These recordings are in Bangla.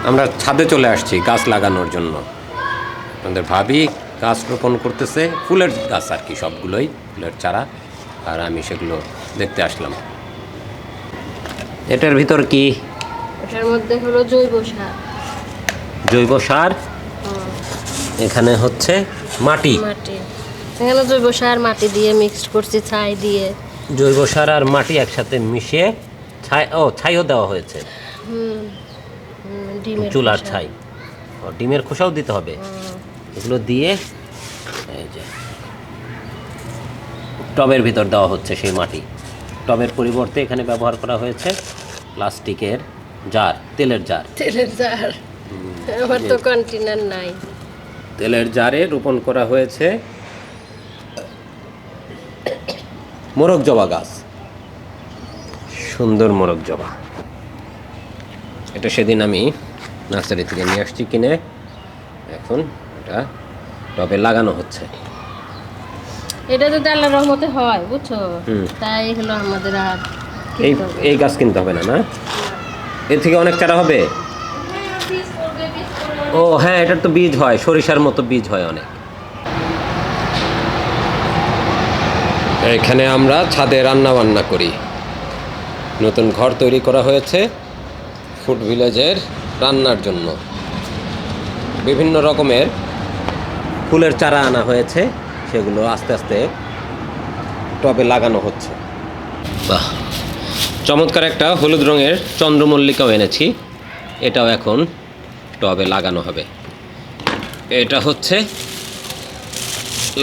আমরা ছাদে চলে আসছি গাছ লাগানোর জন্য। আমাদের ভাবি গাছ রোপণ করতেছে, ফুলের গাছ আর কি, সবগুলোই ফুলের চারা। আর আমি সেগুলো দেখতে আসলাম। এটার ভিতর কি? এটার মধ্যে হলো জৈব সার। জৈব সার। এখানে হচ্ছে মাটি। এখানে জৈব সার মাটি দিয়ে মিক্সড করছি, ছাই দিয়ে। জৈব সার আর মাটি একসাথে মিশিয়ে ছাইও দেওয়া হয়েছে। ডিমের চুলার খোসা। ছাই, ডিমের খোসাও দিতে হবে। এগুলো দিয়ে এই যে টবের ভিতর দেওয়া হচ্ছে সেই মাটি। টবের পরিবর্তে এখানে ব্যবহার করা হয়েছে প্লাস্টিকের জার, তেলের জার। তেলের জার, আমার তো কন্টেনার নাই। তেলের জারে রোপণ করা হয়েছে মোরগ জবা গাছ। সুন্দর মোরগ জবা। এটা সেদিন আমি নার্সারি থেকে নিয়ে আসছি কিনে। এখন এটা টবে লাগানো হচ্ছে। এটা যদি আল্লাহর রহমতে হয়, বুঝছো, তাই হলো আমাদের আর এই গাছ কিনতে হবে না। না, এর থেকে অনেক চারা হবে। ও হ্যাঁ, এটার তো বীজ হয়, সরিষার মতো বীজ হয় অনেক। এখানে আমরা ছাদে রান্না বান্না করি। নতুন ঘর তৈরি করা হয়েছে ফুড ভিলেজের রান্নার জন্য। বিভিন্ন রকমের ফুলের চারা আনা হয়েছে, সেগুলো আস্তে আস্তে টবে লাগানো হচ্ছে। বাহ, চমৎকার একটা হলুদ রঙের চন্দ্রমল্লিকাও এনেছি। এটাও এখন টবে লাগানো হবে। এটা হচ্ছে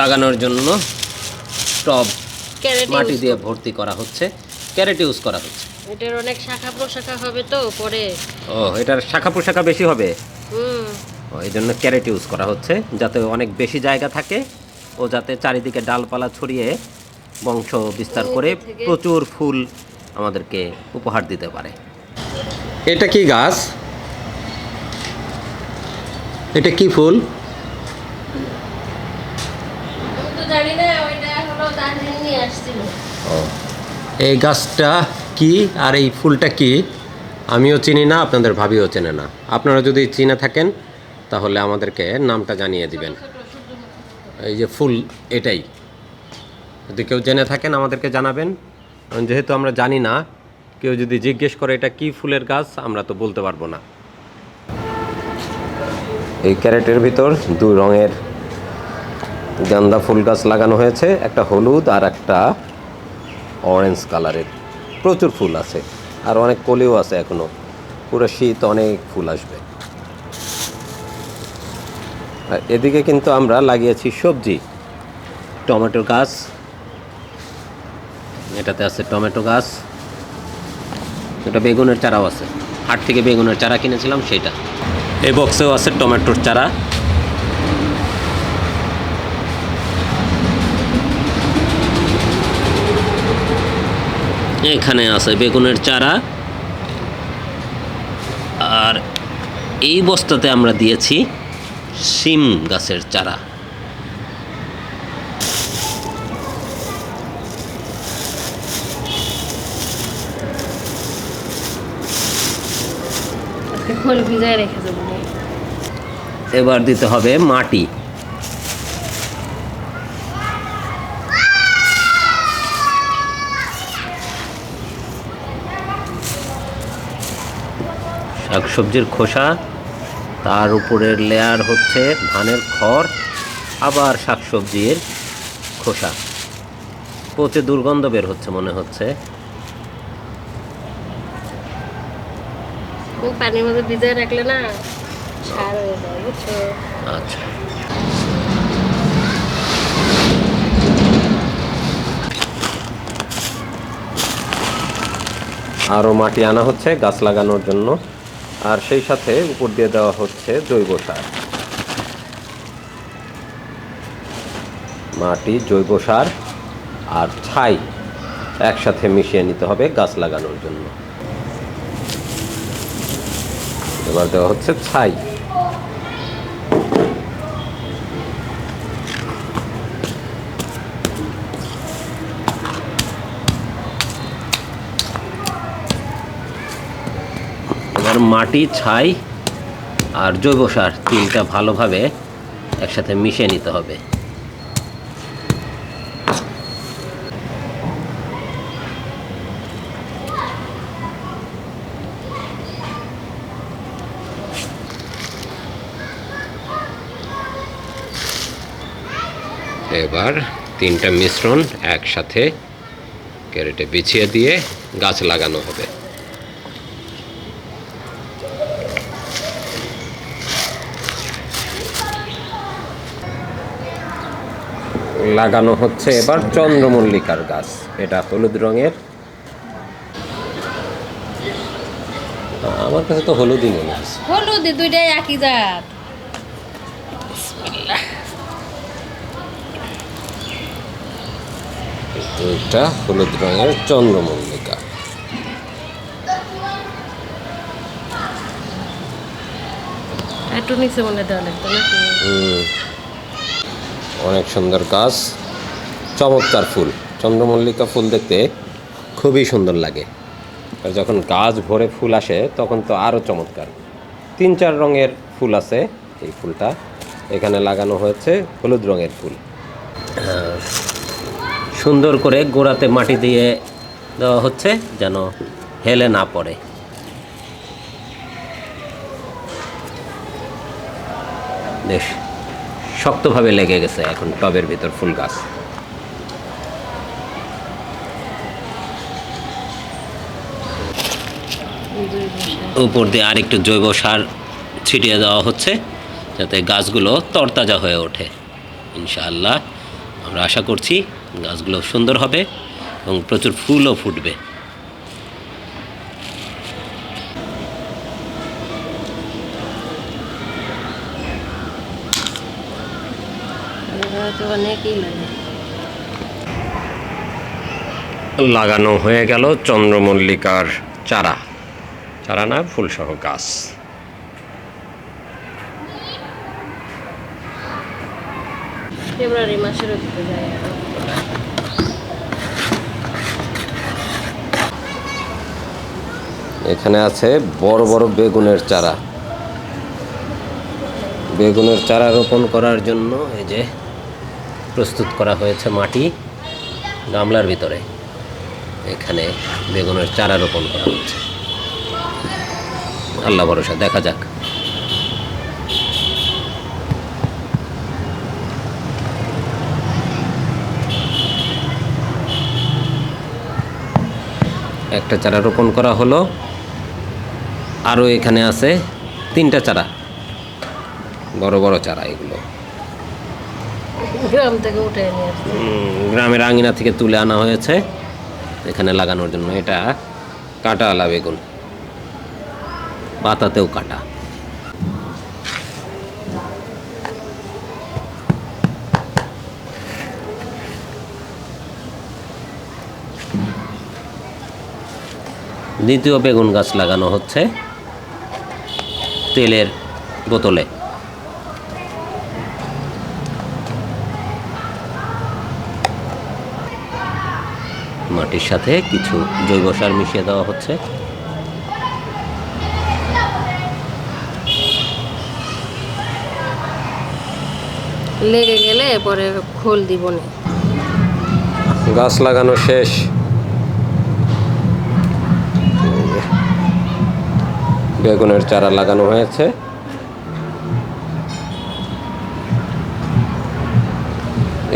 লাগানোর জন্য টব মাটি দিয়ে ভর্তি করা হচ্ছে, ক্যারেট ইউজ করা হচ্ছে। এটার অনেক শাখা প্রশাখা হবে তো পরে। ও, এটার শাখা প্রশাখা বেশি হবে। এই জন্য ক্যারেট ইউজ করা হচ্ছে, যাতে অনেক বেশি জায়গা থাকে ও যাতে চারিদিকে ডালপালা ছড়িয়ে বংশ বিস্তার করে প্রচুর ফুল আমাদেরকে উপহার দিতে পারে। এটা কি গাছ? এটা কি ফুল? এই গাছটা কি আর এই ফুলটা কি আমিও চিনি না, আপনাদের ভাবিও চেনে না। আপনারা যদি চিনে থাকেন তাহলে আমাদেরকে নামটা জানিয়ে দিবেন। এই যে ফুল, এটাই যদি কেউ জেনে থাকেন আমাদেরকে জানাবেন। যেহেতু আমরা জানি না, কেউ যদি জিজ্ঞেস করে এটা কি ফুলের গাছ, আমরা তো বলতে পারবো না। এই ক্যারেটের ভিতর দুই রঙের গাঁদা ফুল গাছ লাগানো হয়েছে, একটা হলুদ আর একটা অরেঞ্জ কালারের। প্রচুর ফুল আছে, আর অনেক কলিও আছে এখনো। পুরো শীত অনেক ফুল আসবে। আর এদিকে কিন্তু আমরা লাগিয়েছি সবজি, টমেটো গাছ। এটাতে আছে টমেটো গাছ, এটা বেগুনের চারাও আছে। হাট থেকে বেগুনের চারা কিনেছিলাম সেটা। এই বক্সেও আছে টমেটোর চারা। এখানে আছে বেগুনের চারা। আর এই বস্তাতে আমরা দিয়েছি শিম গাছের চারা। এবার দিতে হবে মাটি। শাকসবজির খোসা, তার উপরের লেয়ার হচ্ছে ধানের খড়, আবার শাকসবজির খোসা। পচে দুর্গন্ধ বের হচ্ছে মনে হচ্ছে। পানির মধ্যে ভিজিয়ে রাখলে না সার হয়ে যায়, বুঝছো? আচ্ছা, আরও মাটি আনা হচ্ছে গাছ লাগানোর জন্য। আর সেই সাথে উপর দিয়ে দেওয়া হচ্ছে জৈব সার। মাটি, জৈব সার আর ছাই একসাথে মিশিয়ে নিতে হবে গাছ লাগানোর জন্য। এবার দেওয়া হচ্ছে ছাই। এবার মাটি, ছাই আর জৈব সার, তিনটা ভালোভাবে একসাথে মিশিয়ে নিতে হবে। এবার তিনটা মিশ্রণ একসাথে ক্যারেটে বিছিয়ে দিয়ে গাছ লাগানো হবে। লাগানো হচ্ছে এবার চন্দ্রমল্লিকার গাছ। এটা হলুদ রঙের, আমার কাছে তো হলুদই মনে হচ্ছে। হলুদ দুইটাই একই জাত। এটা হলুদ রঙের চন্দ্রমল্লিকা। একটু নিচে মনে দেওয়া লাগতো নাকি? অনেক সুন্দর গাছ, চমৎকার ফুল। চন্দ্রমল্লিকা ফুল দেখতে খুবই সুন্দর লাগে, আর যখন গাছ ভরে ফুল আসে তখন তো আরও চমৎকার। 3-4 রঙের ফুল আছে। এই ফুলটা এখানে লাগানো হয়েছে হলুদ রঙের ফুল। সুন্দর করে গোড়াতে মাটি দিয়ে দেওয়া হচ্ছে যেন হেলে না পড়ে। বেশ শক্তভাবে লেগে গেছে এখন টবের ভিতর ফুল গাছ। উপর দিয়ে আরেকটু জৈব সার ছিটিয়ে দেওয়া হচ্ছে যাতে গাছগুলো তরতাজা হয়ে ওঠে। ইনশাআল্লাহ আমরা আশা করছি গাছগুলো সুন্দর হবে এবং প্রচুর ফুলও ফুটবে। অনেকই লাগে। লাগানো হয়ে গেল চন্দ্রমল্লিকার চারা, চারা না ফুলসহ গাছ। ফেব্রুয়ারি মাসের দিকে যায়। এখানে আছে বড় বড় বেগুনের চারা। বেগুনের চারা রোপণ করার জন্য এই যে প্রস্তুত করা হয়েছে মাটি গামলার ভিতরে। এখানে বেগুনের চারা রোপণ করা হচ্ছে। আল্লাহ ভরসা, দেখা যাক। একটা চারা রোপণ করা হলো, আরও এখানে আছে 3টা চারা, বড় বড় চারা। এগুলো গ্রাম থেকে উঠে নিয়ে আসছে। গ্রামের আঙিনা থেকে তুলে আনা হয়েছে এখানে লাগানোর জন্য। এটা কাঁটাওয়ালা বেগুন, পাতাতেও কাটা। দ্বিতীয় বেগুন গাছ লাগানো হচ্ছে তেলের বোতলে। মাটির সাথে কিছু জৈব সার মিশিয়ে দেওয়া হচ্ছে। লেগে গেলে পরে খোল দিব না। গাছ লাগানো শেষ। বেগুনের চারা লাগানো হয়েছে।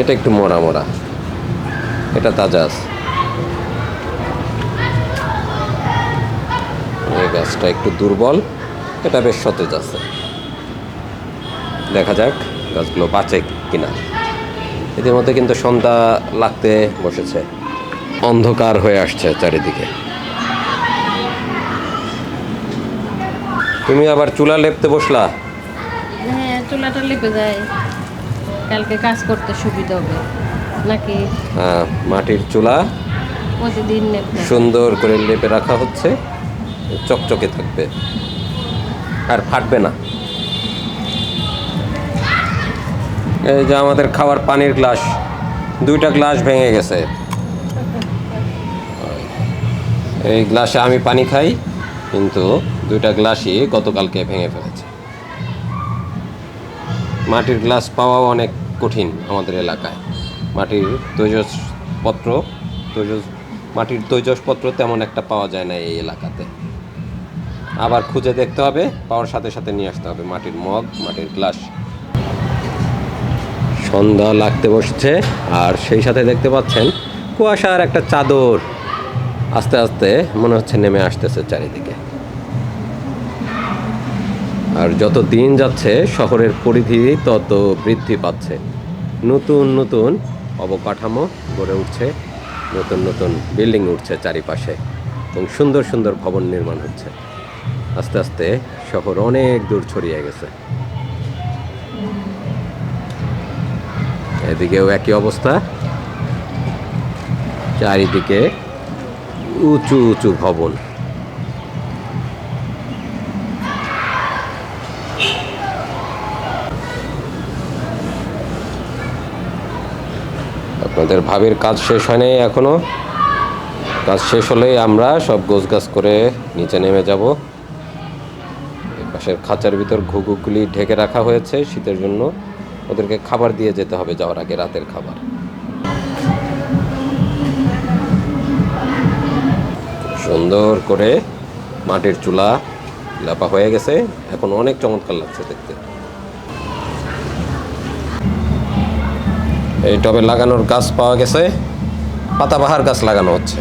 এটা একটু মরা মরা, এটা তাজা আছে। এই গাছটা একটু দুর্বল, এটা বেশ সতেজ আছে। দেখা যাক গাছগুলো বাঁচে কিনা। এদের মধ্যে কিন্তু সন্ধ্যা লাগতে বসেছে, অন্ধকার হয়ে আসছে চারিদিকে। তুমি আবার চুলা লেপতে বসলা? হ্যাঁ, চুলাটা লেপে যায়, কালকে কাজ করতে সুবিধা হবে নাকি? হ্যাঁ, মাটির চুলা প্রতিদিন লেপতে সুন্দর করে লেপে রাখা হচ্ছে, চকচকে থাকবে আর ফাটবে না। এই যে আমাদের খাওয়ার পানির গ্লাস, 2টা গ্লাস ভেঙে গেছে। এই গ্লাসে আমি পানি খাই, কিন্তু 2টা গ্লাসই গতকালকে ভেঙে ফেলেছে। মাটির গ্লাস পাওয়াও অনেক কঠিন আমাদের এলাকায়। মাটির তৈজসপত্র মাটির তৈজসপত্র তেমন একটা পাওয়া যায় না এই এলাকাতে। আবার খুঁজে দেখতে হবে, পাওয়ার সাথে সাথে নিয়ে আসতে হবে মাটির মগ, মাটির গ্লাস। সন্ধ্যা লাগতে বসছে, আর সেই সাথে দেখতে পাচ্ছেন কুয়াশার একটা চাদর আস্তে আস্তে মনে হচ্ছে নেমে আসতেছে চারিদিকে। আর যত দিন যাচ্ছে শহরের পরিধি তত বৃদ্ধি পাচ্ছে। নতুন নতুন অবকাঠামো গড়ে উঠছে, নতুন নতুন বিল্ডিং উঠছে চারিপাশে, এবং সুন্দর সুন্দর ভবন নির্মাণ হচ্ছে। আস্তে আস্তে শহর অনেক দূর ছড়িয়ে গেছে। এদিকেও একই অবস্থা, চারিদিকে উঁচু উঁচু ভবন। আপনাদের ভাবির কাজ শেষ হয়নি এখনো। কাজ শেষ হলেই আমরা সব গোছগাছ করে নিচে নেমে যাব। এই পাশের খাঁচার ভিতর ঘুঘুগুলি ঢেকে রাখা হয়েছে শীতের জন্য, ওদেরকে খাবার দিয়ে যেতে হবে যাওয়ার আগে, রাতের খাবার। সুন্দর করে মাটির চুলা লেপা হয়ে গেছে, এখন অনেক চমৎকার লাগছে দেখতে। এই টবে লাগানোর গাছ পাওয়া গেছে, পাতাবাহার গাছ লাগানো হচ্ছে।